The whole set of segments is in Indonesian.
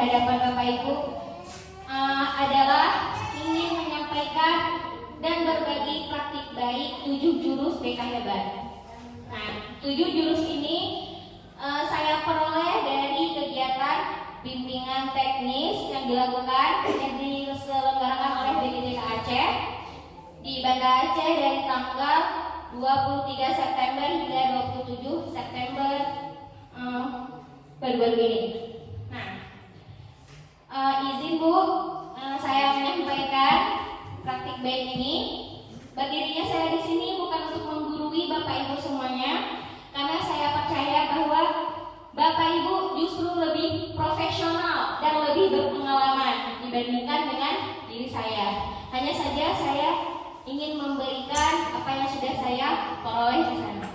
hadapan Bapak Ibu adalah ingin menyampaikan dan berbagi praktik baik 7 jurus BK Hebat. Nah, 7 jurus ini saya peroleh dari kegiatan bimbingan teknis yang dilakukan yang diselenggarakan oleh BPDK Aceh di Banda Aceh dari tanggal 23 September hingga 27 September baru-baru ini. Nah, izin Bu, saya menyampaikan praktik baik ini. Berdirinya saya di sini bukan untuk menggurui Bapak Ibu semuanya, karena saya percaya bahwa Bapak Ibu justru lebih profesional dan lebih berpengalaman dibandingkan dengan diri saya. Hanya saja saya ingin memberikan apa yang sudah saya peroleh di sana.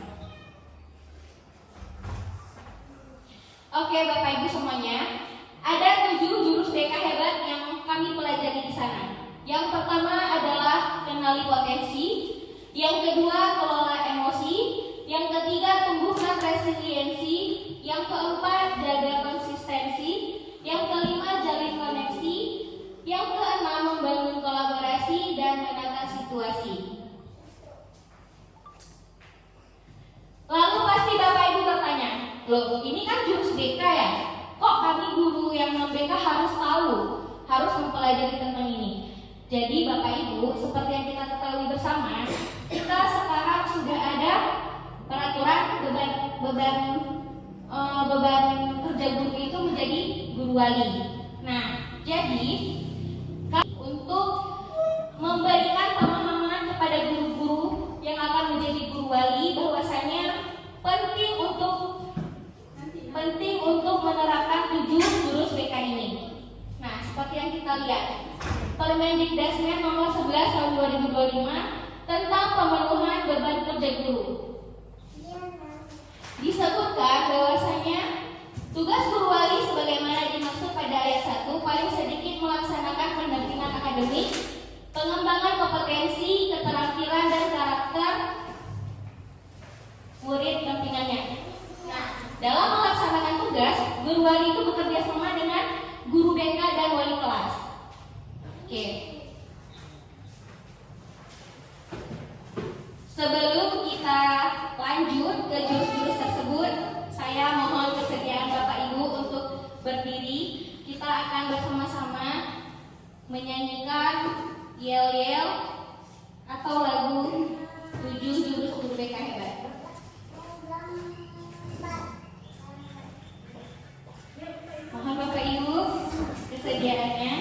Oke Bapak Ibu semuanya, ada 7 jurus BK Hebat yang kami pelajari di sana. Yang pertama adalah kenali potensi, yang kedua kelola emosi, yang ketiga tumbuhkan resiliensi, yang keempat jaga konsistensi, yang kelima jalin koneksi, yang keenam membangun kolaborasi dan menata situasi. Lalu pasti Bapak Ibu bertanya, loh ini kan jurus BK ya? Kok kami guru yang non-BK harus tahu, harus mempelajari tentang ini? Jadi Bapak Ibu, seperti yang kita ketahui bersama, kita sekarang sudah ada peraturan beban kerja guru itu menjadi guru wali. Nah, jadi untuk memberikan pemahaman kepada guru-guru yang akan menjadi guru wali bahwasanya penting untuk menerapkan 7 jurus BK ini. Nah, seperti yang kita lihat, Permendikdasmen nomor 11 tahun 2025 tentang pemenuhan beban kerja guru. Disebutkan bahwasanya tugas guru wali sebagaimana dimaksud pada ayat 1 paling sedikit melaksanakan pendampingan akademik, pengembangan kompetensi, keterampilan dan karakter murid dampingannya. Nah, dalam melaksanakan tugas, guru wali itu bekerja sama dengan guru BK dan wali kelas. Oke. Sebelum kita lanjut ke jurus-jurus tersebut, saya mohon kesediaan Bapak Ibu untuk berdiri. Kita akan bersama-sama menyanyikan yel-yel atau lagu 7 jurus guru BK Hebat. Mohon Bapak Ibu kesediaannya.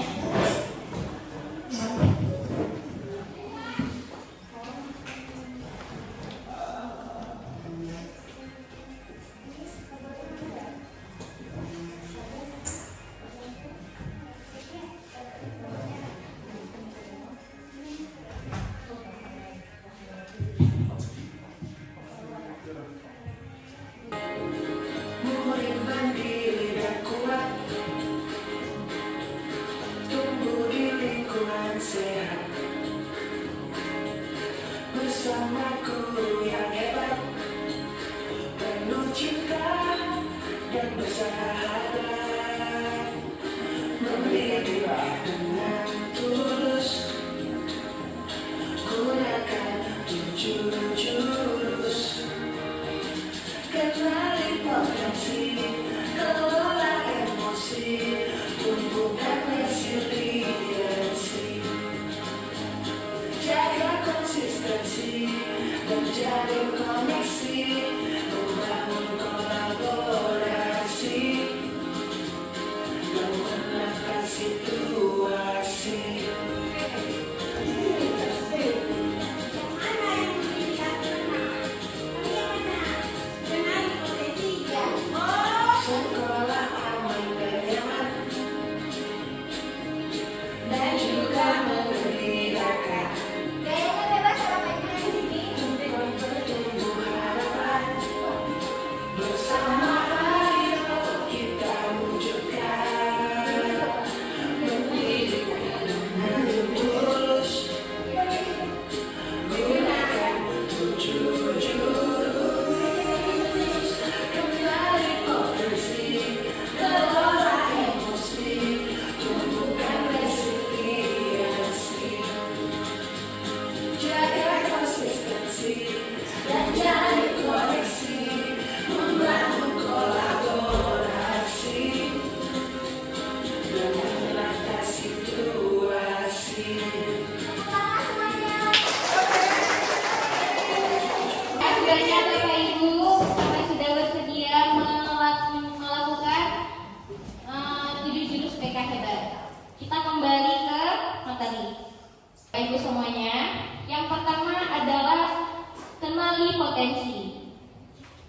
mengenali potensi.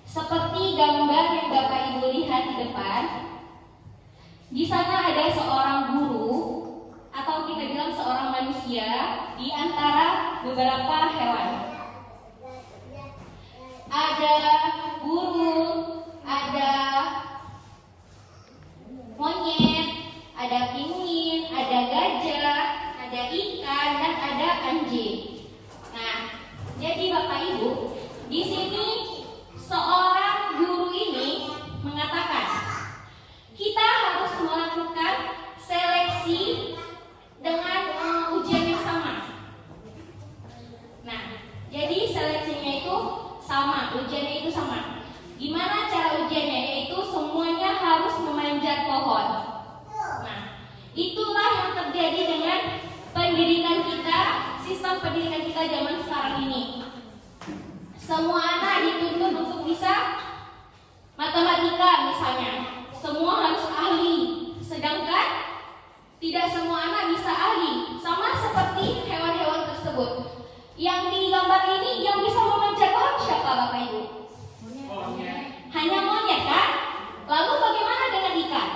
Seperti gambar yang Bapak Ibu lihat di depan, di sana ada seorang guru atau kita bilang seorang manusia di antara beberapa hewan. Ada burung, ada monyet, ada penguin, ada gajah, ada ikan, dan ada anjing. Nah, jadi Bapak Ibu, di sini seorang guru ini mengatakan kita harus melakukan seleksi dengan ujian yang sama. Nah, jadi seleksinya itu sama, ujiannya itu sama. Gimana cara ujiannya? Yaitu semuanya harus memanjat pohon. Nah, itulah yang terjadi dengan pendidikan kita, sistem pendidikan kita zaman sekarang ini. Semua anak dituntut untuk bisa matematika misalnya, semua harus ahli. Sedangkan tidak semua anak bisa ahli. Sama seperti hewan-hewan tersebut. Yang di gambar ini yang bisa memanjat pohon siapa Bapak Ibu? Monyet. Hanya monyet kan? Lalu bagaimana dengan ikan?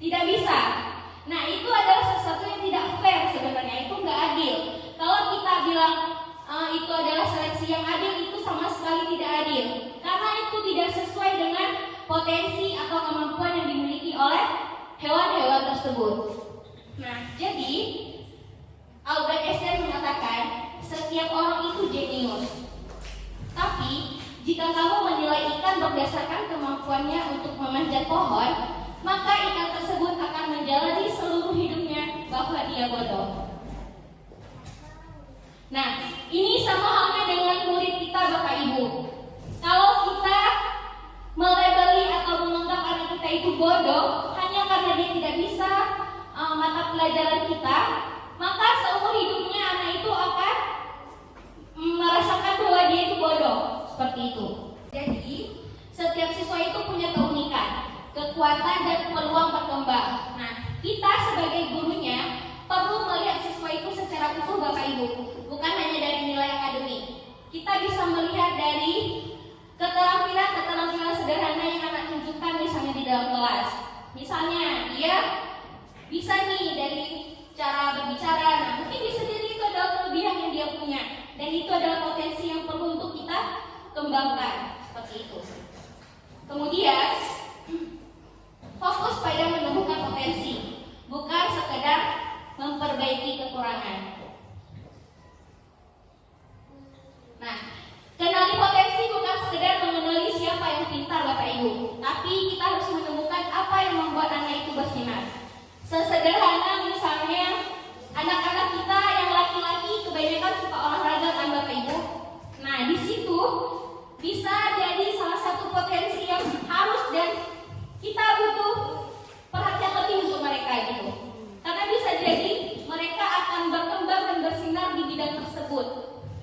Tidak bisa. Nah, itu adalah sesuatu yang tidak fair sebenarnya, itu nggak adil. Kalau kita bilang itu adalah seleksi yang adil, itu sama sekali tidak adil. Karena itu tidak sesuai dengan potensi atau kemampuan yang dimiliki oleh hewan-hewan tersebut. Nah, jadi Albert Einstein mengatakan setiap orang itu jenius. Tapi jika kamu menilai ikan berdasarkan kemampuannya untuk memanjat pohon, maka ikan tersebut akan menjalani seluruh hidupnya bahwa dia bodoh. Nah, ini sama halnya dengan murid kita Bapak Ibu. Kalau kita melabeli atau menganggap anak kita itu bodoh hanya karena dia tidak bisa mata pelajaran kita, maka seumur hidupnya anak itu akan merasakan bahwa dia itu bodoh. Seperti itu. Jadi, setiap siswa itu punya keunikan, kekuatan dan peluang berkembang. Nah, kita sebagai gurunya perlu melihat siswa itu secara utuh Bapak Ibu, bukan hanya dari nilai akademik. Kita bisa melihat dari keterampilan sederhana yang anak tunjukkan misalnya di dalam kelas. Misalnya dia bisa nih dari cara berbicara, nah mungkin bisa jadi itu adalah kelebihan yang dia punya, dan itu adalah potensi yang perlu untuk kita kembangkan, seperti itu. Kemudian fokus pada menumbuhkan potensi, bukan sekedar memperbaiki kekurangan. Nah, kenali potensi bukan sekedar mengenali siapa yang pintar Bapak Ibu, tapi kita harus menemukan apa yang membuat anak itu bersinar. Sesederhana misalnya anak-anak kita yang laki-laki kebanyakan suka olahraga kan Bapak Ibu. Nah, di situ bisa jadi salah satu potensi yang harus dan kita butuh perhatian lebih untuk mereka gitu. Karena bisa jadi mereka akan berkembang dan bersinar di bidang tersebut.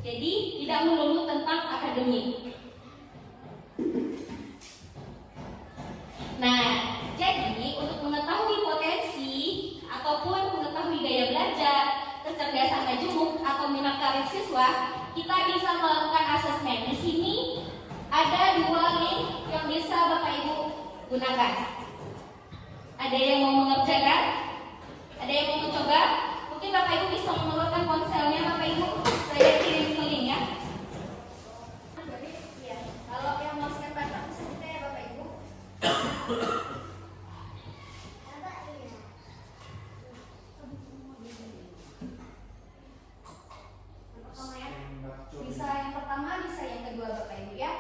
Jadi tidak melulu tentang akademik. Nah, jadi untuk mengetahui potensi ataupun mengetahui gaya belajar, kecerdasan majemuk atau minat karir siswa, kita bisa melakukan asesmen. Di sini ada 2 link yang bisa Bapak Ibu gunakan. Ada yang mau mengerjakan? Ada yang mau mencoba? Mungkin Bapak Ibu bisa mengeluarkan ponselnya Bapak Ibu. Saya kirim ke link ya. Kalau yang mau scan barcode bisa kita ya Bapak Ibu. Bisa yang pertama, bisa yang kedua Bapak Ibu ya.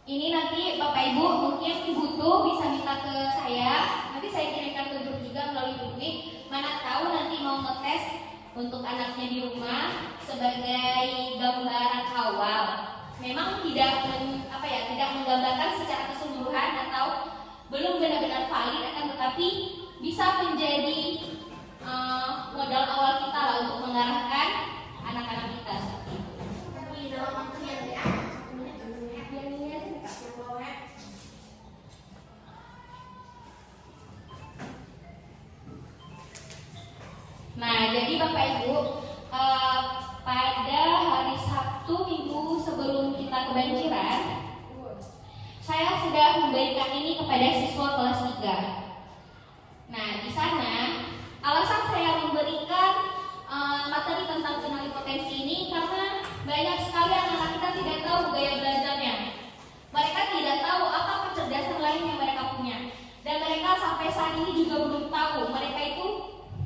Ini nanti Bapak Ibu mungkin butuh bisa minta ke saya. Nanti saya kirimkan ke grup juga melalui grup ini. Mana tahu nanti mau ngetes untuk anaknya di rumah sebagai gambaran awal. Memang tidak tidak menggambarkan secara keseluruhan atau belum benar-benar valid, akan tetapi bisa menjadi modal awal kita lah untuk mengarahkan anak-anak kita seperti itu. Di dalam waktunya ya. Nah, jadi Bapak Ibu pada hari kebanjiran, saya sudah memberikan ini kepada siswa kelas 3. Nah, di sana alasan saya memberikan materi tentang kenali potensi ini karena banyak sekali anak-anak kita tidak tahu gaya belajarnya. Mereka tidak tahu apa kecerdasan lain yang mereka punya. Dan mereka sampai saat ini juga belum tahu mereka itu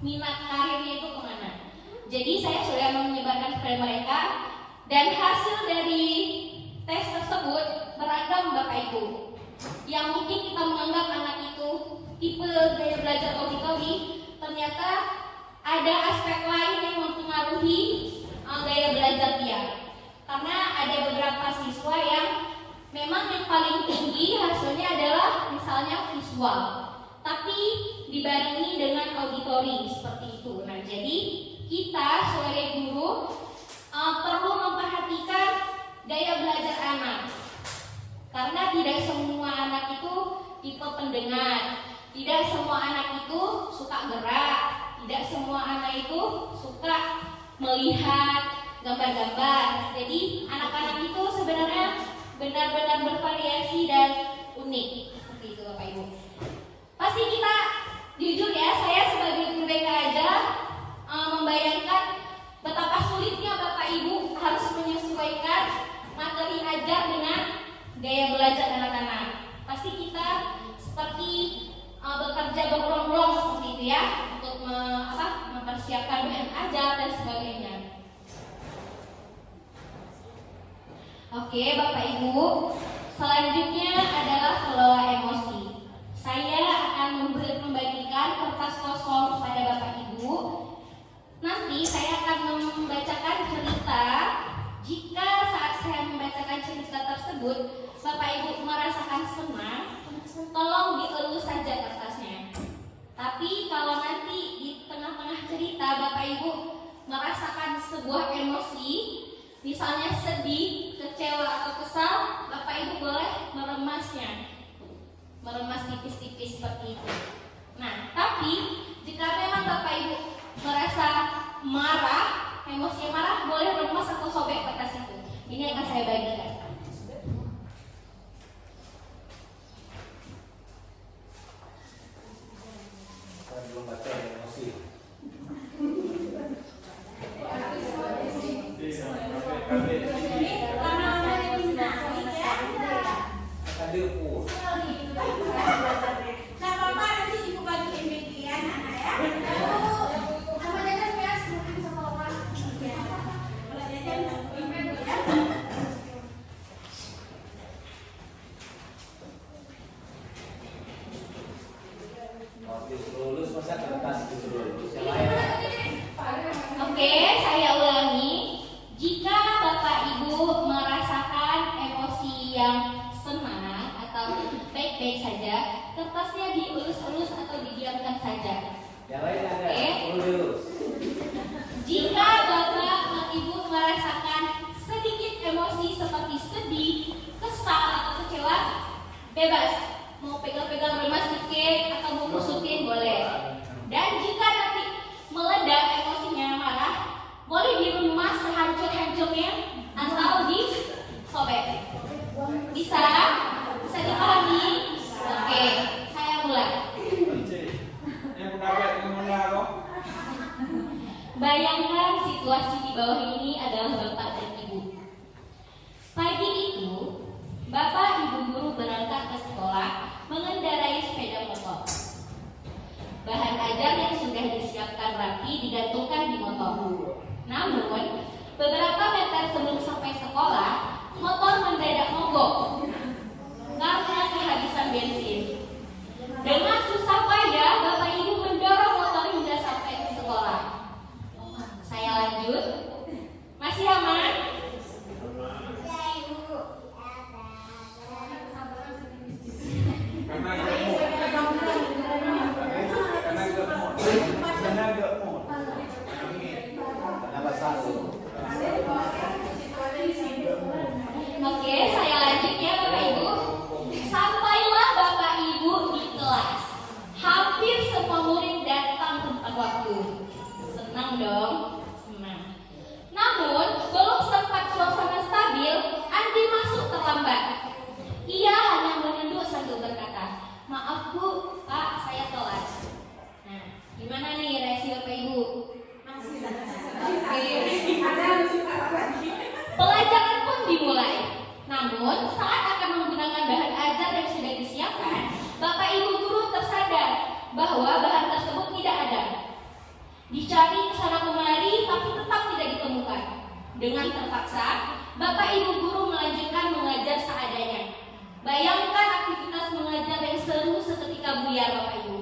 minat karirnya itu kemana. Jadi saya sudah menyebarkan kepada mereka dan hasil dari tes tersebut beragam Bapak Ibu. Yang mungkin kita menganggap anak itu tipe gaya belajar auditori, ternyata ada aspek lain yang mempengaruhi gaya belajar dia. Karena ada beberapa siswa yang memang yang paling tinggi hasilnya adalah misalnya visual, tapi dibarengi dengan auditori seperti itu. Nah, jadi kita sebagai guru perlu memperhatikan gaya belajar anak, karena tidak semua anak itu tipe pendengar, tidak semua anak itu suka gerak, tidak semua anak itu suka melihat gambar-gambar. Jadi anak-anak itu sebenarnya benar-benar bervariasi dan unik seperti itu Bapak Ibu. Pasti kita jujur ya, saya sebagai guru BK aja membayangkan betapa sulitnya Bapak Ibu harus menyesuaikan materi ajar dengan gaya belajar anak-anak. Pasti kita seperti bekerja berulang-ulang seperti itu ya, untuk mempersiapkan bahan ajar dan sebagainya. Oke Bapak Ibu, selanjutnya adalah kelola emosi. Saya akan membagikan kertas kosong pada Bapak Ibu. Nanti saya akan membacakan cerita. Jika saat saya membacakan cerita tersebut Bapak Ibu merasakan senang, tolong dielus saja kertasnya. Tapi kalau nanti di tengah-tengah cerita Bapak Ibu merasakan sebuah emosi, misalnya sedih, kecewa atau kesal, Bapak Ibu boleh meremasnya, meremas tipis-tipis seperti itu. Nah, tapi jika memang Bapak Ibu merasa marah, emosi marah, boleh remas atau sobek kertas itu. Ini akan saya bagikan. Saya belum baca emosi. Oke, saya ulangi. Jika Bapak Ibu merasakan emosi yang senang atau baik-baik saja, kertasnya dielus-elus atau didiamkan saja. Yang lain ada, Oke. Jika Bapak Ibu merasakan sedikit emosi seperti sedih, kesal atau kecewa, bebas. Mau pegang-pegang remas dikit atau mau musuhin boleh. Dan jika nanti meledak emosinya marah, boleh diremas sehancur-hancurnya atau disobek. Bisa? Bisa dipahami? Oke, saya mulai. Bayangkan situasi di bawah ini adalah Bapak dan Ibu. Pagi itu, Bapak Ibu guru berangkat ke sekolah mengendarai sepeda motor. Bahan ajar yang sudah disiapkan rapi digantungkan di motor. Namun, beberapa meter sebelum sampai sekolah, motor mendadak mogok karena kehabisan bensin. Dengan susah payah, Bapak Ibu mendorong motor hingga sampai ke sekolah. Saya lanjut. Masih aman? Oke, saya lanjut ya Bapak Ibu. Sampailah Bapak Ibu di kelas. Hampir semua murid datang tepat waktu. Senang dong? Senang. Namun, belum sempat suasana stabil, Andi masuk terlambat. Ia hanya menunduk sambil berkata, "Maaf Bu, Pak, saya telat." Nah, gimana nih reaksi Bapak Ibu? Pelajaran pun dimulai. Namun, saat akan menggunakan bahan ajar yang sudah disiapkan, Bapak Ibu guru tersadar bahwa bahan tersebut tidak ada. Dicari kesana kemari, tapi tetap tidak ditemukan. Dengan terpaksa, Bapak Ibu guru melanjutkan mengajar seadanya. Bayangkan aktivitas mengajar yang seru seketika buyar, Bapak Ibu.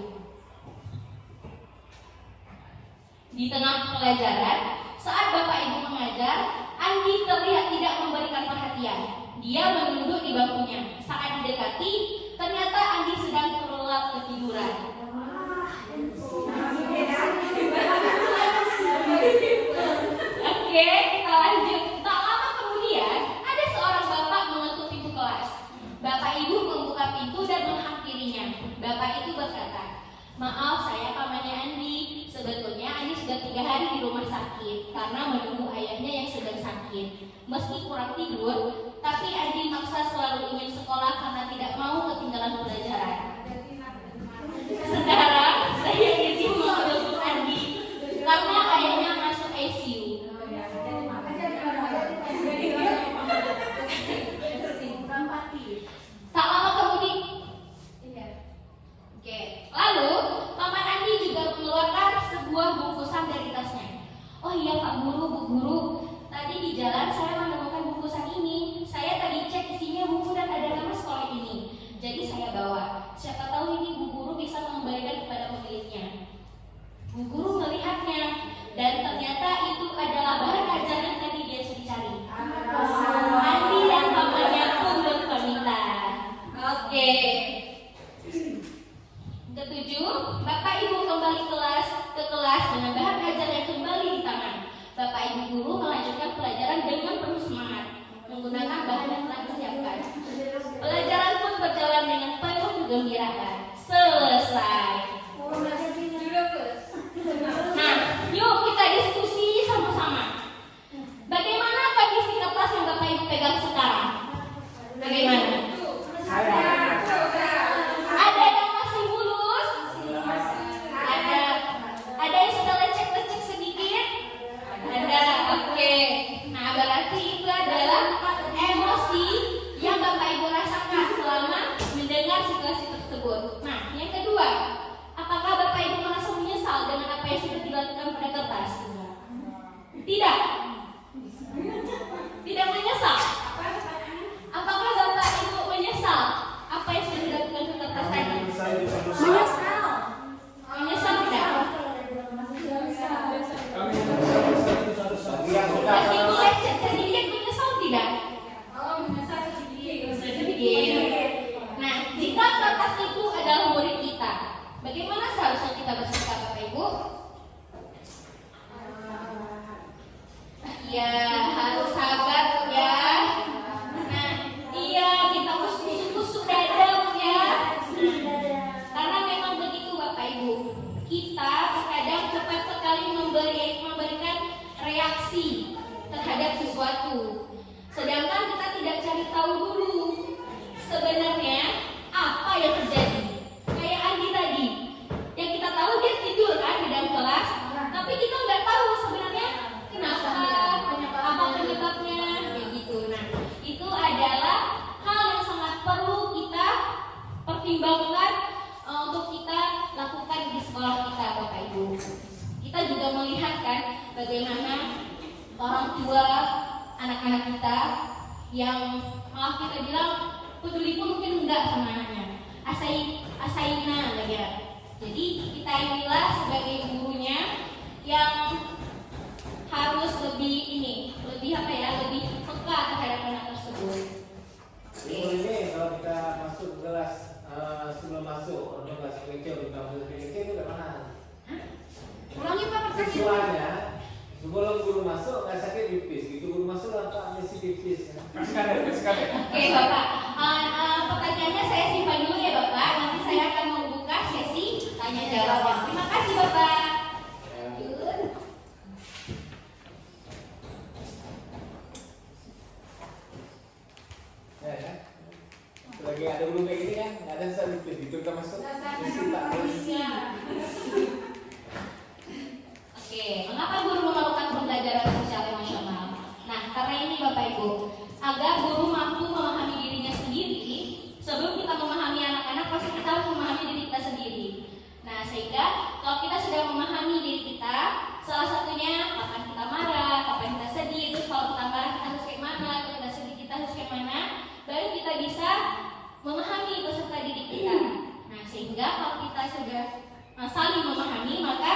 Di tengah pelajaran, saat Bapak Ibu mengajar, Andi terlihat tidak memberikan perhatian. Dia menunduk di bangkunya. Saat didekati, ternyata Andi sedang terlelap ketiduran. Oke, kita lanjut. Tak lama kemudian, ada seorang bapak mengetuk pintu kelas. Bapak Ibu membuka pintu dan menghampirinya. Bapak itu berkata, "Maaf, saya pamannya Andi. Sebetulnya Andi sudah 3 hari di rumah sakit karena menunggu ayahnya yang sedang sakit. Meski kurang tidur, tapi Andi maksa selalu ingin sekolah karena tidak mau ketinggalan pelajaran. Sekarang saya izin menjemput Andi karena ayahnya masuk ICU." Tak lama kemudian, lalu paman Andi juga mengeluarkan sebuah bungkusan dari tasnya. "Oh iya Pak Guru, Bu Guru, tadi di jalan saya menemukan bungkusan ini. Saya tadi cek isinya buku dan ada nama sekolah ini. Jadi saya bawa. Siapa tahu ini Bu Guru bisa mengembalikan kepada pemiliknya." Bu Guru melihatnya dan ternyata itu adalah bahan ajar yang tadi dia cari. Andi dan pamannya pun berpamitan. Oke. Ketujuh, Bapak Ibu kembali ke kelas dengan bahan ajar yang kembali di tangan. Bapak Ibu guru melanjutkan pelajaran dengan penuh semangat menggunakan bahan yang telah disiapkan. Pelajaran pun berjalan dengan penuh kegembiraan. Selesai. Nah, yuk kita diskusi sama-sama. Bagaimana kondisi kertas yang Bapak Ibu pegang sekarang? Bagaimana? Ada yang masih mulus? Ada yang sudah lecek-lecek sedikit? Ada, oke. Nah, berarti itu adalah emosi yang Bapak Ibu rasakan selama mendengar situasi tersebut. Nah, yang kedua, apakah Bapak Ibu merasa menyesal dengan apa yang sudah dilakukan pada kertas? Tidak. Tidak menyesal. Apakah Bapak Ibu menyesal apa yang sudah dilakukan ke kertas tadi? Menyesal. Menyesal tidak? Meskipun lecet sedikit menyesal tidak? Sedikit. Nah, jika kertas itu adalah murid kita, bagaimana seharusnya kita bersikap, Bapak Ibu? Ya, harus sabar ya. Nah, iya, kita kusuk-kusuk dada ya. Karena memang begitu Bapak Ibu. Kita terkadang cepat sekali memberikan reaksi terhadap sesuatu. Sedangkan kita tidak cari tahu dulu sebenarnya apa yang terjadi. Kayak Andi tadi, yang kita tahu dia tidur kan di dalam kelas, tapi kita nggak tahu sebenarnya kenapa, apa penyebabnya, kayak gitu. Nah, itu adalah hal yang sangat perlu kita pertimbangkan untuk kita lakukan di sekolah kita, Bapak Ibu. Kita juga melihat kan bagaimana orang tua anak-anak kita yang malah kita bilang peduli pun mungkin enggak sama anaknya. Asaina lagi ya. Jadi kita inilah sebagai gurunya yang harus lebih lebih peka terhadap anak tersebut. Ini kalau kita masuk kelas sebelum masuk orang kelas kecil kita masuk kecil itu udah mana? Ulangi Pak pertanyaan. Siswanya sebelum guru masuk nggak sakit pipis, gitu guru masuk apa mesti pipis? Oke Bapak, pertanyaannya saya simpan dulu ya Bapak. Nanti saya akan membuka sesi tanya jawab. Terima kasih Bapak. ada guru kayak gini kan, nggak ada susah begitu kita masuk. Oke, mengapa guru memerlukan pembelajaran sosial emosional? Nah, karena ini Bapak Ibu, agar guru mampu memahami dirinya sendiri. Sebelum kita memahami anak-anak, pasti kita harus memahami diri kita sendiri. Nah, sehingga kalau kita sudah memahami diri kita, salah satunya kapan kita marah, kapan kita sedih, terus kalau kita marah kita harus kayak mana, kalau kita sedih kita harus kayak mana, baru kita bisa memahami peserta didik kita. Nah, sehingga kalau kita sudah saling memahami, maka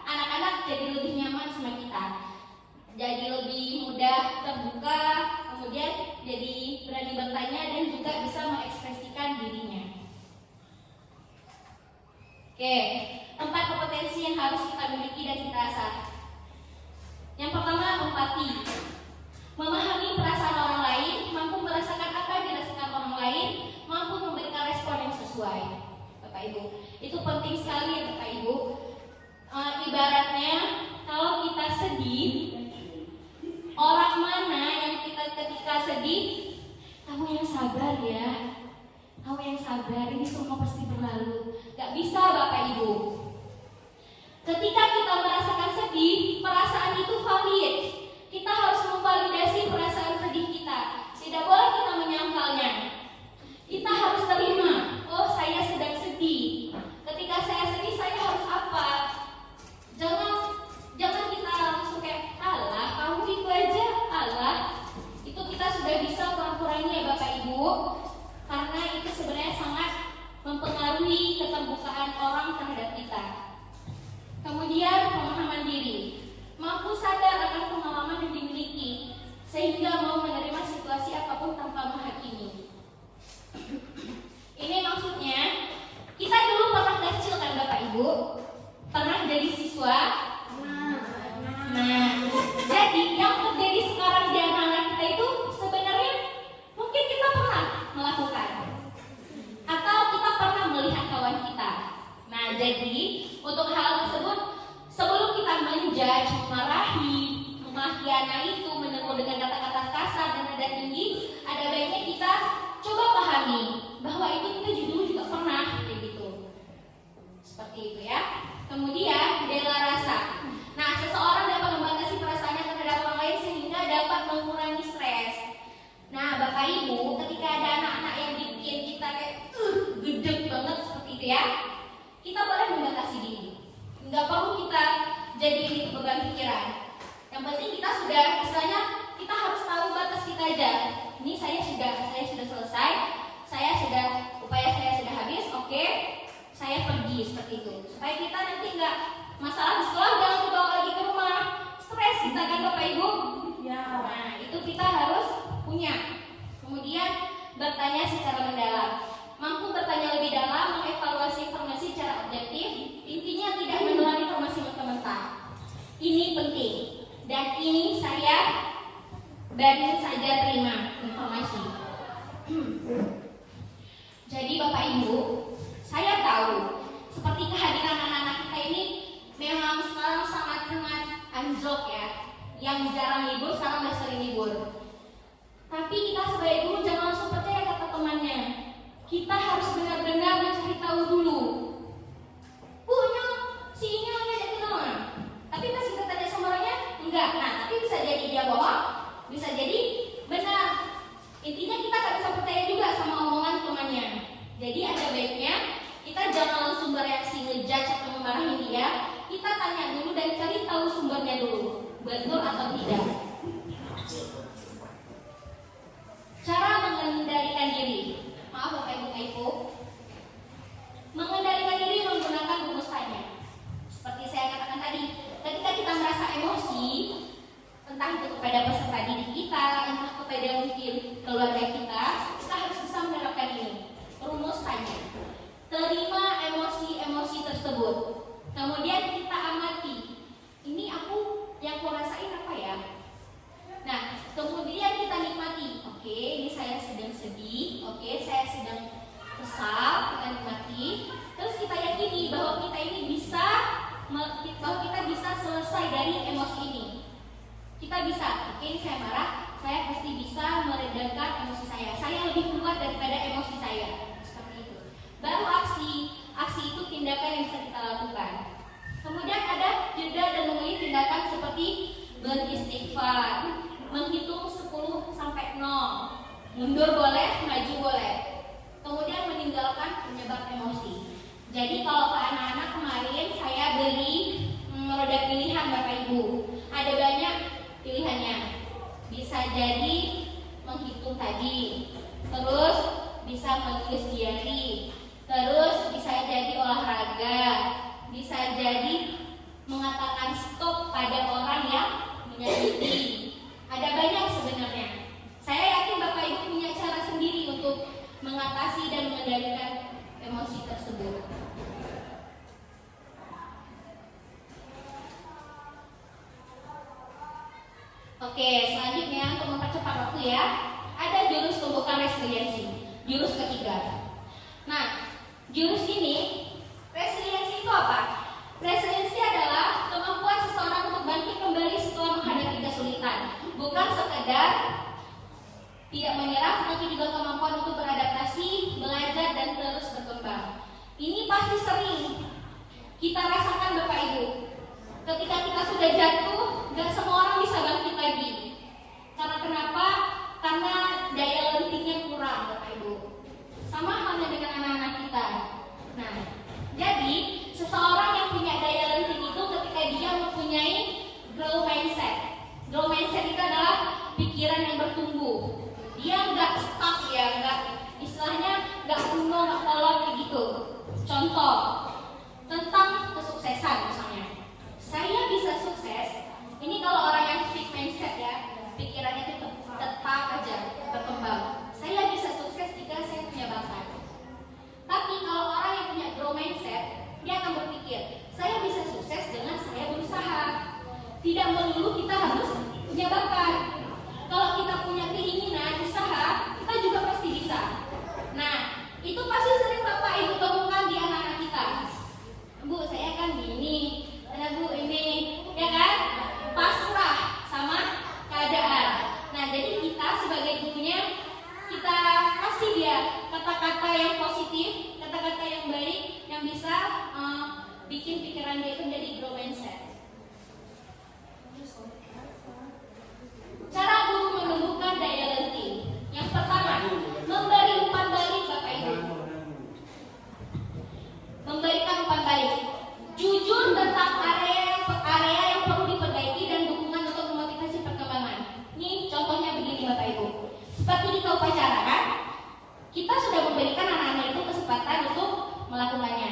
anak-anak jadi lebih nyaman sama kita, jadi lebih mudah terbuka, kemudian jadi berani bertanya dan juga bisa mengekspresikan dirinya. Oke, 4 kompetensi yang harus kita miliki dan kita asah. Yang pertama, empati. Memahami perasaan orang lain, mampu merasakan apa yang dirasakan orang lain, mampu memberikan respon yang sesuai. Bapak Ibu, itu penting sekali ya Bapak Ibu. Ibaratnya kalau kita sedih, orang mana yang kita ketika sedih, kamu yang sabar ya, kamu yang sabar, ini semua pasti berlalu. Gak bisa Bapak Ibu. Ketika kita merasakan sedih, perasaan itu valid. Kita harus memvalidasi perasaan sedih kita. Tidak boleh kita menyangkalnya. Kita harus terima, oh saya sedang sedih. Ketika saya sedih, saya harus apa? Jangan kita langsung kayak alah, kamu itu aja, alah. Itu kita sudah bisa kurang-kurangi ya Bapak Ibu. Karena itu sebenarnya sangat mempengaruhi keterbukaan orang terhadap kita. Kemudian pemahaman diri, mampu sadar akan pengalaman yang dimiliki, sehingga mau menerima situasi apapun tanpa menghakimi. Ini maksudnya, kita dulu pernah kecil kan Bapak Ibu? Pernah jadi siswa? Nah, jadi yang terjadi sekarang di anak-anak kita itu sebenarnya mungkin kita pernah melakukan, atau kita pernah melihat kawan kita. Nah, jadi untuk hal tersebut, sebelum kita menjudge, memarahi, memaki anak itu, menegur dengan kata-kata kasar dan nada tinggi, ada baiknya kita coba pahami bahwa itu kita juga pernah kayak gitu. Seperti itu ya. Kemudian bela rasa. Nah, seseorang dapat membatasi perasaannya terhadap orang lain sehingga dapat mengurangi stres. Nah, Bapak Ibu, ketika ada anak-anak yang bikin kita kayak gedeg banget seperti itu ya, kita boleh membatasi diri. Nggak perlu kita jadi ini beban pikiran. Yang penting kita sudah, istilahnya kita harus tahu batas kita aja. Ini saya sudah selesai, upaya saya sudah habis, oke, saya pergi seperti itu. Supaya kita nanti nggak masalah di sekolah jangan dibawa lagi ke rumah, stres kita kan Bapak Ibu. Ya. Nah, itu kita harus punya. Kemudian bertanya secara mendalam, mampu bertanya lebih dalam, mengevaluasi informasi secara objektif. Intinya tidak menelan informasi mentah-mentah. Ini penting. Dan ini saya baru saja terima informasi. Jadi Bapak Ibu, saya tahu seperti kehadiran anak-anak kita ini memang sekarang sangat-sangat anjlok ya. Yang jarang libur sekarang udah sering libur. Tapi kita sebagai guru jangan langsung percaya kata temannya. Kita harus benar-benar mencari tahu dulu. Si ini ada kenal. Tapi pas kita tanya sama orangnya, enggak. Nah, tapi bisa jadi dia bohong, bisa jadi benar. Intinya kita nggak bisa percaya juga sama omongan temannya. Jadi ada baiknya kita jangan langsung bereaksi ngejudge atau memarahi dia. Kita tanya dulu dan cari tahu sumbernya dulu, betul atau tidak. Cara mengendalikan diri. Maaf Bapak Ibu. Mengendalikan diri menggunakan rumus tanya. Seperti saya katakan tadi, ketika kita merasa emosi, entah itu kepada peserta didik kita, entah kepada mungkin keluarga kita harus bisa menerapkan ini. Rumus tanya. Terima emosi-emosi tersebut. Kemudian kita amati. Ini yang aku rasain apa ya? Nah, kemudian kita nikmati. Oke, ini saya sedang sedih. Oke, saya sedang kesal. Kita nikmati. Terus kita yakini bahwa kita ini bisa selesai dari emosi ini. Kita bisa. Oke, ini saya marah. saya pasti bisa meredakan emosi saya. Saya lebih kuat daripada emosi saya. Seperti itu. Baru aksi. Aksi itu tindakan yang bisa kita lakukan. Kemudian ada jeda dan memilih tindakan seperti beristighfar, menghitung 10 sampai 0. Mundur boleh, maju boleh. Kemudian meninggalkan penyebab emosi. Jadi kalau ke anak-anak kemarin saya beri roda pilihan Bapak Ibu. Ada banyak pilihannya. Bisa jadi menghitung tadi, terus bisa menulis diary, terus bisa jadi olahraga, bisa jadi mengatakan stop pada orang yang menyakiti. Ada banyak sebenarnya. Saya yakin Bapak Ibu punya cara sendiri untuk mengatasi dan mengendalikan emosi tersebut. Oke, selanjutnya untuk mempercepat waktu ya, ada jurus tumbuhkan resiliensi, jurus ketiga. Nah, jurus ini, resiliensi itu apa? Resiliensi adalah kemampuan seseorang untuk bangkit kembali setelah menghadapi kesulitan, bukan sekedar tidak menyerah, tapi juga kemampuan untuk beradaptasi, belajar, dan terus berkembang. Ini pasti sering kita rasakan Bapak Ibu. Ketika kita sudah jatuh, gak semua orang bisa bangkit lagi. Karena kenapa? Karena daya lentingnya kurang Bapak Ibu. Sama halnya dengan anak-anak kita. Nah, jadi seseorang yang punya daya lenting itu ketika dia mempunyai growth mindset. Growth mindset itu adalah pikiran yang bertumbuh. Dia nggak stuck ya, nggak istilahnya nggak kuno, nggak kolot kayak gitu. Contoh tentang kesuksesan misalnya. Saya bisa sukses. Ini kalau orang yang fixed mindset ya, pikirannya itu tetap aja berkembang. Saya bisa sukses jika saya punya bakat. Tapi kalau orang yang punya growth mindset, dia akan berpikir, saya bisa sukses dengan saya berusaha. Tidak melulu kita harus punya bakat. Kalau kita punya keinginan, usaha, kita juga pasti bisa. Nah, itu pasti sering Bapak Ibu temukan di anak-anak kita. Bu, saya kan gini, Bu ini, ya kan? Pasrah sama keadaan. Nah, jadi kita sebagai gurunya, kita kasih dia kata-kata yang positif, kata-kata yang baik, yang bisa bikin pikiran dia itu menjadi growth mindset. Cara guru menumbuhkan daya lenting. Yang pertama, memberi umpan balik Bapak Ibu. Memberikan umpan balik. Jujur tentang area yang perlu diperbaiki dan dukungan untuk memotivasi perkembangan. Ini contohnya begini Bapak Ibu. Seperti di upacara kan, kita sudah memberikan anak-anak itu kesempatan untuk melakukannya.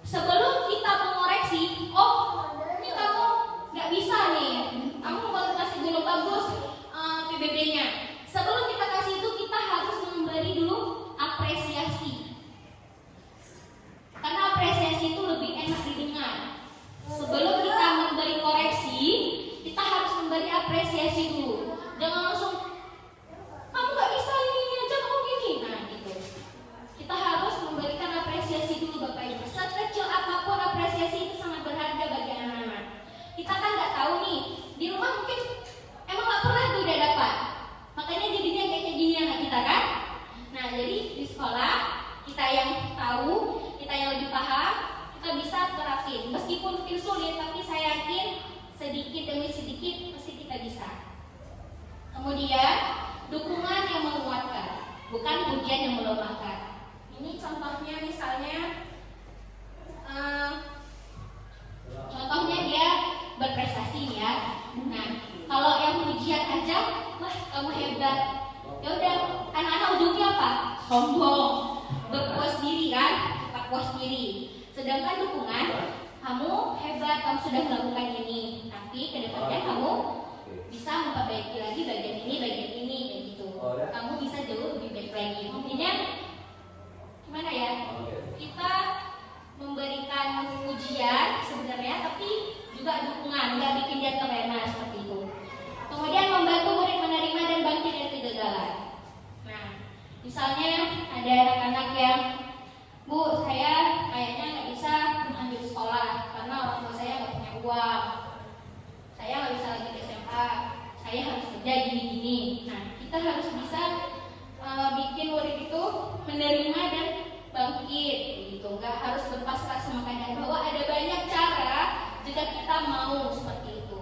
Sebelum kita mengoreksi, oh ini kamu nggak bisa nih, kamu baru kasih belum bagus PBB-nya. Sebelum kita kasih itu, kita harus memberi dulu apresiasi. Karena apresiasi itu lebih enak didengar. Sebelum kita memberi koreksi, kita harus memberi apresiasi dulu. Jangan langsung, kamu nggak bisa ini aja, kamu gini. Nah gitu. Kita harus memberikan apresiasi dulu Bapak Ibu. Sekecil apapun apresiasi itu sangat berharga bagi anak-anak. Kita kan nggak tahu nih, di rumah mungkin emang nggak pernah tuh udah dapat. Makanya jadinya kayak gini anak kita kan. Nah jadi di sekolah kita yang tahu, kita yang lebih paham, kita bisa terapin. Meskipun mungkin sulit, tapi saya yakin sedikit demi sedikit pasti kita bisa. Kemudian dukungan yang menguatkan, bukan pujian yang melemahkan. Ini contohnya misalnya, contohnya dia berprestasi ya. Nah, kalau yang pujian aja, wah kamu hebat. Ya udah, anak-anak ujungnya apa? Sombong, berpuas diri kan, tak puas diri. Sedangkan dukungan, kamu hebat, kamu sudah melakukan ini. Tapi kedepannya kamu bisa memperbaiki lagi bagian ini, kayak gitu. Kamu bisa jauh lebih baik lagi. Intinya gimana ya? Kita memberikan pujian sebenarnya, tapi juga dukungan, nggak bikin dia terlena seperti itu. Kemudian membantu murid menerima dan bangkit dari kegagalan. Nah, misalnya ada anak-anak yang, Bu, saya kayaknya nggak bisa lanjut sekolah karena orang tua saya nggak punya uang. Saya nggak bisa lanjut SMA. Saya harus kerja gini-gini. Nah, kita harus bisa bikin murid itu menerima dan bangkit gitu. Nggak harus berpasrah sama keadaan, bahwa ada banyak cara jika kita mau seperti itu.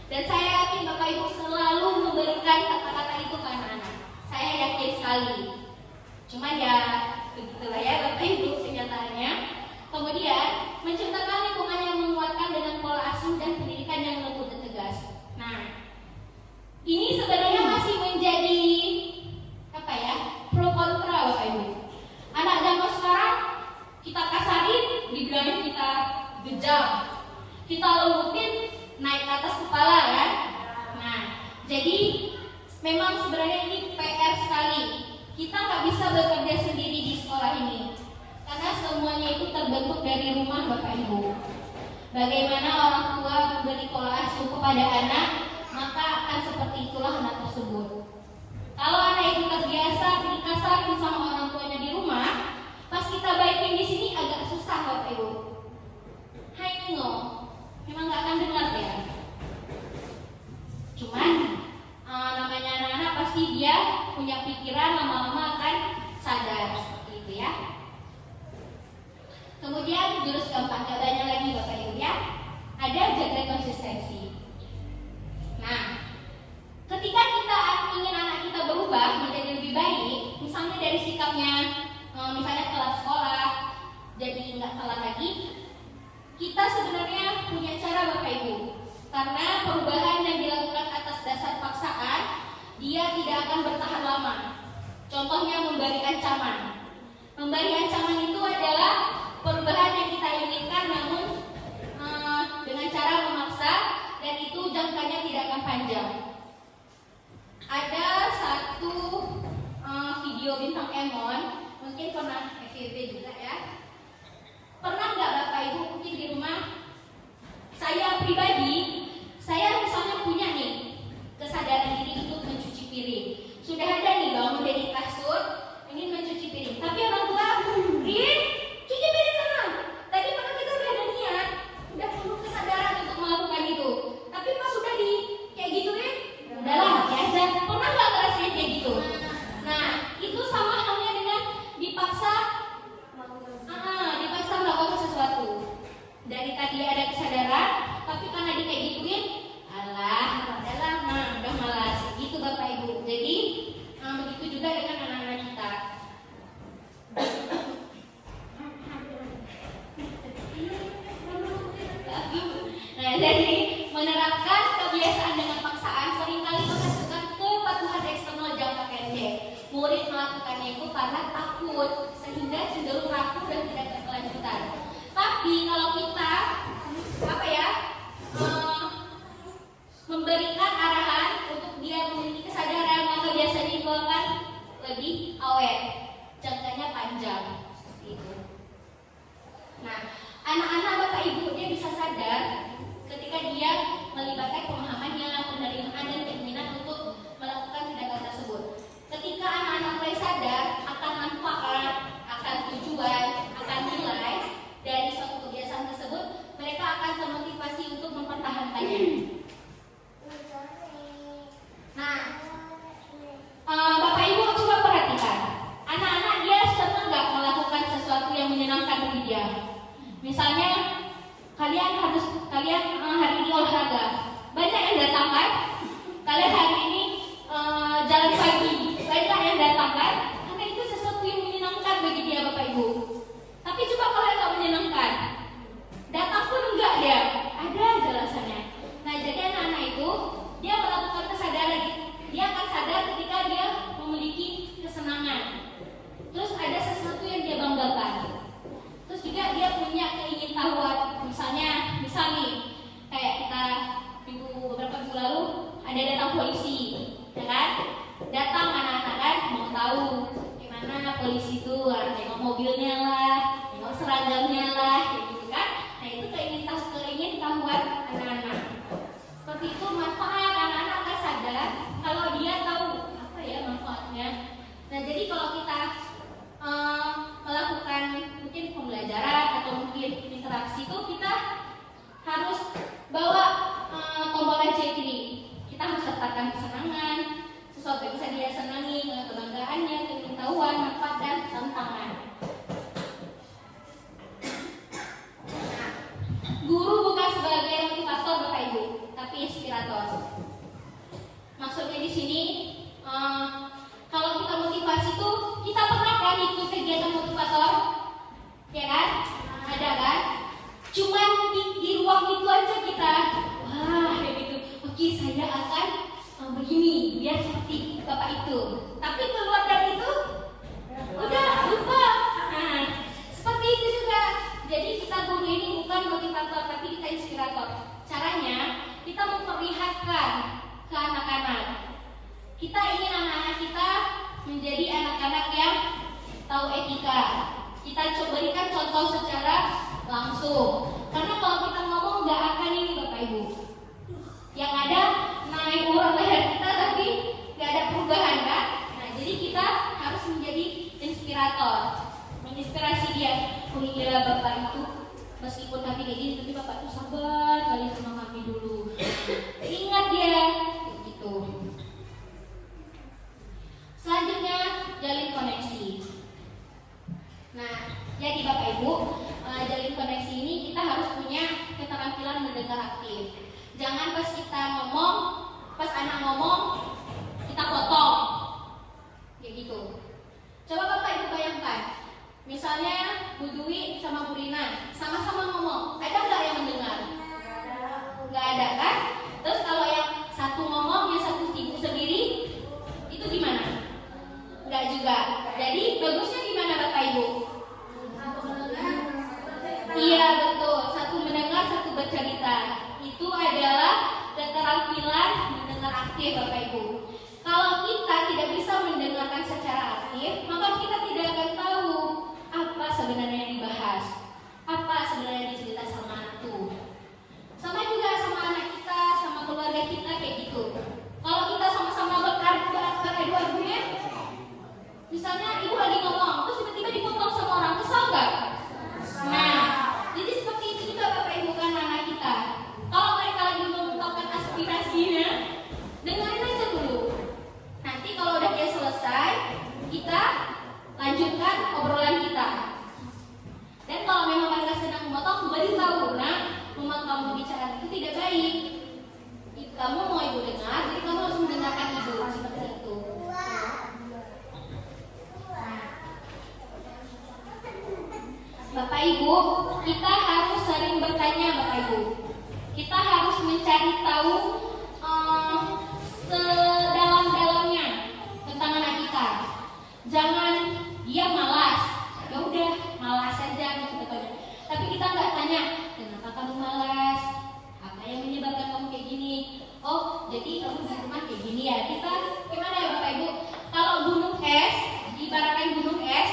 Dan saya yakin Bapak Ibu selalu memberikan kata-kata itu ke anak-anak. Saya yakin sekali. Cuman ya begitulah ya Bapak Ibu kenyataannya. Kemudian menciptakan lingkungan yang menguatkan dengan pola asuh dan pendidikan yang lembut dan tegas. Nah, ini sebenarnya masih menjadi apa ya, pro kontra Bapak Ibu. Anak zaman sekarang kita kasarin, dibilangnya kita bejam, kita lembutin naik ke atas kepala ya. Nah, jadi memang sebenarnya ini PR sekali. Kita nggak bisa bekerja sendiri di sekolah ini, karena semuanya itu terbentuk dari rumah Bapak Ibu. Bagaimana orang tua memberi pola asuh kepada anak, maka akan seperti itulah anak tersebut. Kalau anak itu terbiasa dikasarin sama orang tuanya di rumah, pas kita baikin di sini agak susah Bapak Ibu. Hai ngo, memang nggak akan dengar ya. Cuman namanya anak-anak pasti dia punya pikiran, lama-lama akan sadar seperti itu ya. Kemudian jurus keempat, gak banyak lagi Bapak Ibu ya, ada jaga konsistensi. Nah, ketika kita ingin anak kita berubah menjadi lebih baik, misalnya dari sikapnya, misalnya telat sekolah, jadi nggak telat lagi, kita sebenarnya punya cara Bapak Ibu. Karena perubahan yang dilakukan atas dasar paksaan, dia tidak akan bertahan lama. Contohnya memberi ancaman. Memberi ancaman itu adalah perubahan yang kita inginkan, namun dengan cara memaksa, dan itu jangkanya tidak akan panjang. Ada satu video bintang Emon, mungkin pernah FYP juga ya. Pernah nggak Bapak Ibu mungkin di rumah? Saya pribadi, saya misalnya punya nih kesadaran diri untuk mencuci piring. Sudah ada nih bangun dari kasur, ingin mencuci piring. Tapi orang tua, Rin, cuci piring sana. Tadi padahal kita udah ada niat, udah penuh kesadaran untuk melakukan itu. Tapi pas sudah di kayak gitu Rin, udahlah biasa. Pernah nggak ngerasain kayak gitu? Nah, itu sama halnya dengan dipaksa melakukan sesuatu. Dari tadi ada kesadaran, tapi karena di kayak gituin, alah, udah malas. Gitu Bapak Ibu. Jadi begitu juga dengan anak-anak kita. Nah, jadi menerapkan kebiasaan dengan paksaan seringkali menghasilkan kepatuhan eksternal jangka pendek. Murid melakukannya itu karena takut, sehingga cenderung rapuh dan tidak berkelanjutan. Tapi kalau kita memberikan arahan untuk dia memiliki kesadaran, maka biasanya itu akan lebih awet, jangkanya panjang seperti itu. Nah, anak-anak Bapak Ibu dia bisa sadar ketika dia melibatkan pemahamannya, penerimaan dan keinginan untuk melakukan tindakan tersebut. Ketika anak-anak mulai sadar akan manfaat, akan tujuan, akan nilai dari suatu kebiasaan tersebut, mereka akan termotivasi untuk mempertahankannya. Nah, Bapak Ibu coba perhatikan, anak-anak dia senang nggak melakukan sesuatu yang menyenangkan bagi dia. Misalnya kalian hari ini olahraga, banyak yang datang kan? Kalian hari ini jalan pagi, banyak yang datang kan? Karena itu sesuatu yang menyenangkan bagi dia Bapak Ibu. Tapi coba kalau nggak menyenangkan, datang pun enggak dia, ada aja alasannya. Nah, jadi anak-anak itu dia melakukan kesadaran, dia akan sadar ketika dia memiliki kesenangan. Terus ada sesuatu yang dia banggakan. Terus juga dia punya keingintahuan. Misal nih, kayak kita beberapa minggu lalu ada datang polisi, ya kan? Datang anak-anak kan mau tahu gimana polisi itu, nengok mobilnya lah, nengok seragamnya lah, kayak gitu kan? Nah itu keingintahuan anak-anak. Seperti itu manfaat anak-anak akan sadar kalau dia tahu apa ya manfaatnya. Nah jadi kalau kita melakukan mungkin pembelajaran atau mungkin interaksi itu kita harus bawa tombol C3. Kita harus sertakan kesenangan, kita pernah kan ikut kegiatan motivator? Ya kan? Ada kan? Cuman di ruang itu aja kita, wah kayak gitu. Oke, saya akan begini biar seperti bapak itu. Tapi keluar dari itu, udah lupa. Nah, seperti itu juga. Jadi kita guru ini bukan motivator, tapi kita inspirator. Caranya kita memperlihatkan ke anak-anak. Kita ingin anak-anak kita menjadi anak-anak yang tahu etika. Kita coba berikan contoh secara langsung. Karena kalau kita ngomong nggak akan ini Bapak Ibu. Yang ada naik uang leher kita tapi nggak ada perubahan kan? Nah jadi kita harus menjadi inspirator, menginspirasi dia. Oh iya Bapak itu meskipun kami kayak gini tapi Bapak itu sabar kali sama kami dulu. Ingat dia gitu. Selanjutnya jalin koneksi. Nah, jadi Bapak Ibu, jalin koneksi ini kita harus punya keterampilan mendengar aktif. Jangan pas kita ngomong, pas anak ngomong, kita potong. Kayak gitu. Coba Bapak Ibu bayangkan, misalnya Bu Dwi sama Bu Rina sama-sama ngomong, ada nggak yang mendengar? Nggak ada kan? Terus kalau yang satu ngomong, yang satu sibuk sendiri, itu gimana? Nggak juga. Jadi bagusnya gimana Bapak Ibu? Iya betul, satu mendengar, satu bercerita. Itu adalah keterampilan mendengar aktif Bapak Ibu. Kalau kita tidak bisa mendengarkan secara aktif, maka kita tidak akan tahu apa sebenarnya yang dibahas, apa sebenarnya yang dicerita sama anak itu. Sama juga sama anak kita, sama keluarga kita kayak gitu. Kalau kita sama-sama beradu argumen, misalnya ibu lagi ngomong, terus tiba-tiba dipotong sama orang, kesal nggak? Nah, jadi seperti itu juga Bapak Ibu kan anak kita. Kalau mereka lagi mengungkapkan aspirasinya, dengarin aja dulu. Nanti kalau udah dia selesai, kita lanjutkan obrolan kita. Dan kalau memang mereka sedang memotong, beritahu, nah, memang kamu bicara itu tidak baik. Kamu mau ibu dengar, jadi kamu harus mendengarkan ibu seperti itu. Bapak Ibu, kita harus sering bertanya Bapak Ibu. Kita harus mencari tahu sedalam-dalamnya tentang anak kita. Jangan dia malas, ya udah malas saja gitu katanya. Tapi kita nggak tanya, kenapa kamu malas? Apa yang menyebabkan kamu kayak gini? Oh, jadi kamu di rumah kayak gini ya. Kita gimana ya Bapak Ibu? Kalau gunung es, ibaratkan gunung es,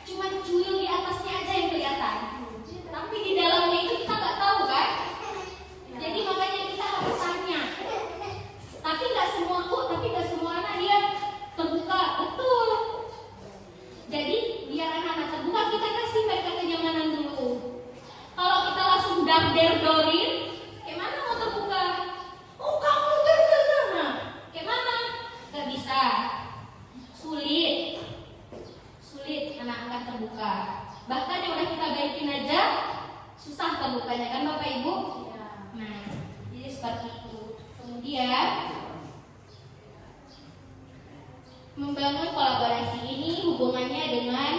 cuma cuil di atasnya aja yang kelihatan. Tapi di dalamnya itu kita nggak tahu kan? Jadi makanya kita harus tanya. Tapi nggak semua anak dia terbuka, betul. Jadi biar anak-anak terbuka, kita kasih mereka kenyamanan dulu. Kalau kita langsung dar-der-dorin, gimana mau terbuka? Oh kamu nah, gimana? Gak bisa, sulit anak-anak terbuka. Bahkan yang udah kita baikin aja susah terbukanya kan Bapak Ibu? Nah, jadi seperti itu. Kemudian membangun kolaborasi ini hubungannya dengan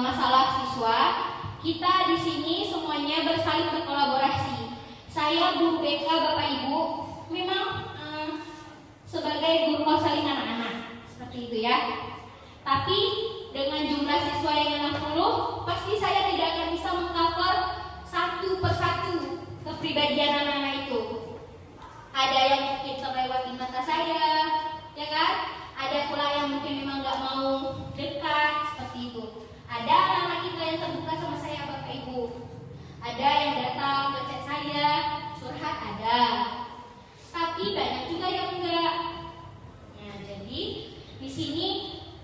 masalah siswa. Kita di sini semuanya bersaling berkolaborasi. Saya guru BK Bapak Ibu memang sebagai guru konseling anak-anak seperti itu ya. Tapi dengan jumlah siswa yang 60, pasti saya tidak akan bisa mengcover satu persatu kepribadian anak-anak itu. Ada yang mungkin terlewati mata saya, ya kan? Ada pula yang mungkin memang nggak mau dekat seperti itu. Ada anak-anak kita yang terbuka sama saya Bapak Ibu. Ada yang datang ngechat saya, curhat ada. Tapi banyak juga yang enggak. Nah, jadi di sini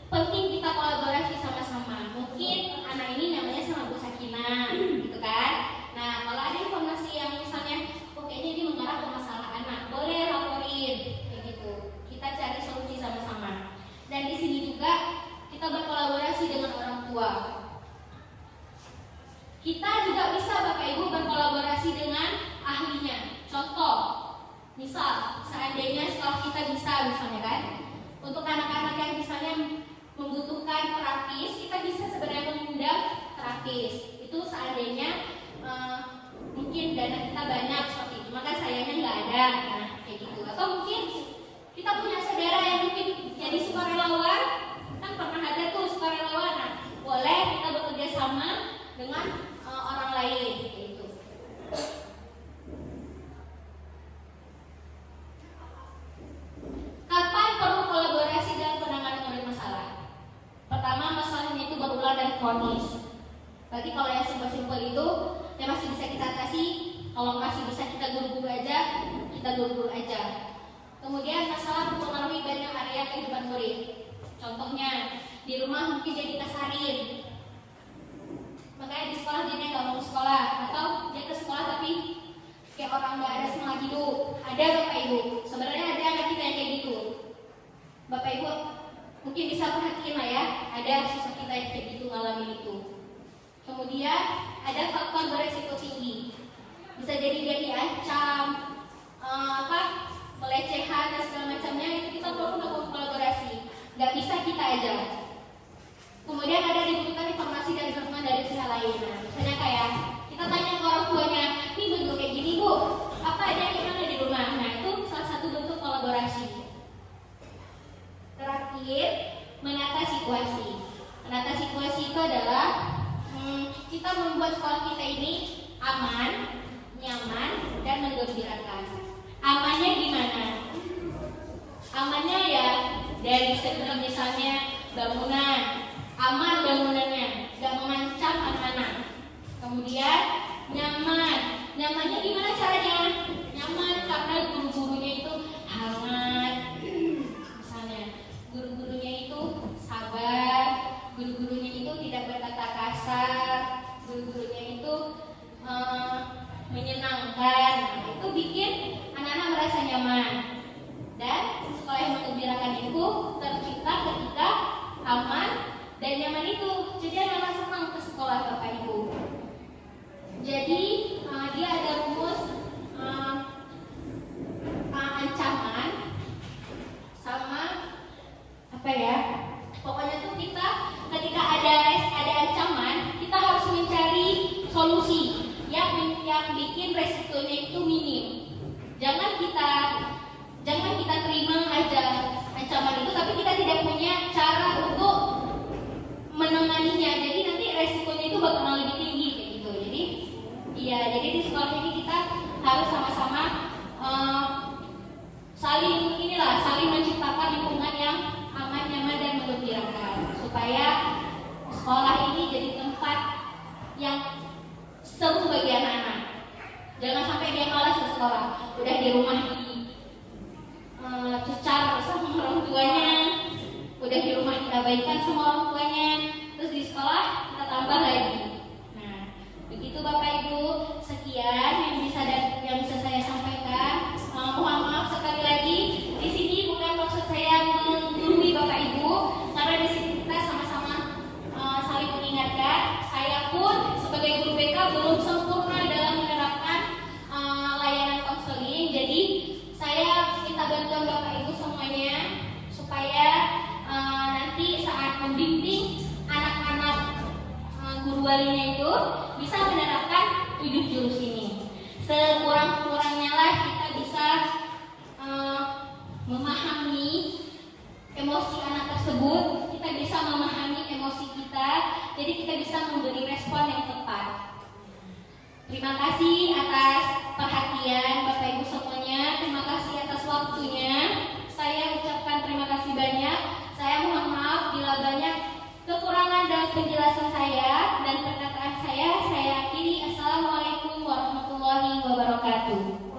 penting kita kolaborasi sama-sama. Mungkin anak ini namanya sama Bu Sakinah, gitu kan? Nah, kalau ada informasi yang misalnya, oh kayaknya ini mengarah ke masalah anak, boleh laporin, kayak gitu. Kita cari solusi sama-sama. Dan di sini juga kita berkolaborasi dengan orang tua. Kita juga bisa Bapak Ibu berkolaborasi dengan ahlinya. Contoh, misal seandainya sekolah kita bisa misalnya kan, untuk anak-anak yang misalnya membutuhkan terapis, kita bisa sebenarnya mengundang terapis. Itu seandainya mungkin dana kita banyak seperti itu, maka sayangnya nggak ada, nah kayak gitu. Atau mungkin kita punya saudara yang mungkin jadi sukarelawan, kan pernah ada tuh sukarelawan, nah boleh kita bekerja sama dengan orang lain, gitu. Kapan perlu kolaborasi dalam penanganan masalah? Pertama, masalahnya itu berulang dan kronis. Berarti kalau yang simpel-simpel itu yang masih bisa kita atasi, kalau masih bisa kita guru-guru aja, kita guru-guru aja. Kemudian masalah mempengaruhi banyak area kehidupan murid. Contohnya, di rumah mungkin jadi kasarin, makanya di sekolah dia nggak mau sekolah, atau dia ke sekolah tapi kayak orang nggak ada semangat hidup. Ada Bapak Ibu, sebenarnya ada anak kita yang kayak gitu. Bapak Ibu mungkin bisa perhatiin lah ya, ada siswa kita yang kayak gitu ngalamin itu. Kemudian ada faktor beresiko tinggi, bisa jadi dia diancam, pelecehan dan segala macamnya. Itu kita perlu melakukan kolaborasi, nggak bisa kita aja. Kemudian ada dibutuhkan informasi dan dukungan dari pihak lain. Nah, misalnya kayak kita tanya ke orang tuanya, ini bentuk kayak gini Bu, apa aja yang ada di rumah. Nah, itu salah satu bentuk kolaborasi. Terakhir, menata situasi. Menata situasi itu adalah kita membuat sekolah kita ini aman, nyaman, dan menggembirakan. Amannya gimana? Amannya ya dari segi misalnya bangunan, aman bangunannya, nggak mengancam anak-anak. Kemudian nyaman, nyamannya gimana caranya? Nyaman karena guru-gurunya itu hangat, misalnya guru-gurunya itu sabar, guru-gurunya itu tidak berkata kasar, guru-gurunya itu menyenangkan. Nah, itu bikin anak-anak merasa nyaman. Dan sekolah yang menggembirakan itu tercipta ketika aman dan nyaman itu. Jadi anak-anak senang ke sekolah Bapak Ibu. Jadi dia ada rumus ancaman sama apa ya? Pokoknya tuh kita ketika ada ancaman, kita harus mencari solusi yang bikin resikonya itu minim. Jangan kita terima aja ancaman itu, tapi kita tidak punya cara untuk menenganinya. Jadi nanti resikonya itu bakal lebih tinggi kayak gitu. Jadi di sekolah ini kita harus sama-sama saling menciptakan lingkungan yang aman, nyaman, dan menggembirakan supaya sekolah ini jadi tempat yang seru bagi anak-anak. Jangan sampai dia malas ke sekolah, udah di rumah cecar sama orang tuanya, udah di rumah diabaikan sama orang tuanya, terus di sekolah kita tambah lagi. Nah, begitu Bapak Ibu, sekian yang bisa saya sampaikan. Mohon maaf sekali lagi, di sini bukan maksud saya menggurui Bapak Ibu, karena di sini kita sama-sama saling mengingatkan. Saya pun sebagai guru BK belum sempurna dalam menerapkan layanan konseling. Jadi saya minta bantuan Bapak Ibu semuanya supaya nanti saat membimbing anak-anak guru walinya itu bisa menerapkan 7 jurus ini. Sekurang-kurangnya lah kita bisa memahami emosi anak tersebut, kita bisa memahami emosi kita, jadi kita bisa memberi respon yang tepat. Terima kasih atas perhatian Bapak Ibu semuanya, terima kasih atas waktunya. Saya ucapkan terima kasih banyak. Saya mohon maaf bila banyak kekurangan dalam penjelasan saya dan perkataan saya. Saya akhiri. Assalamualaikum warahmatullahi wabarakatuh.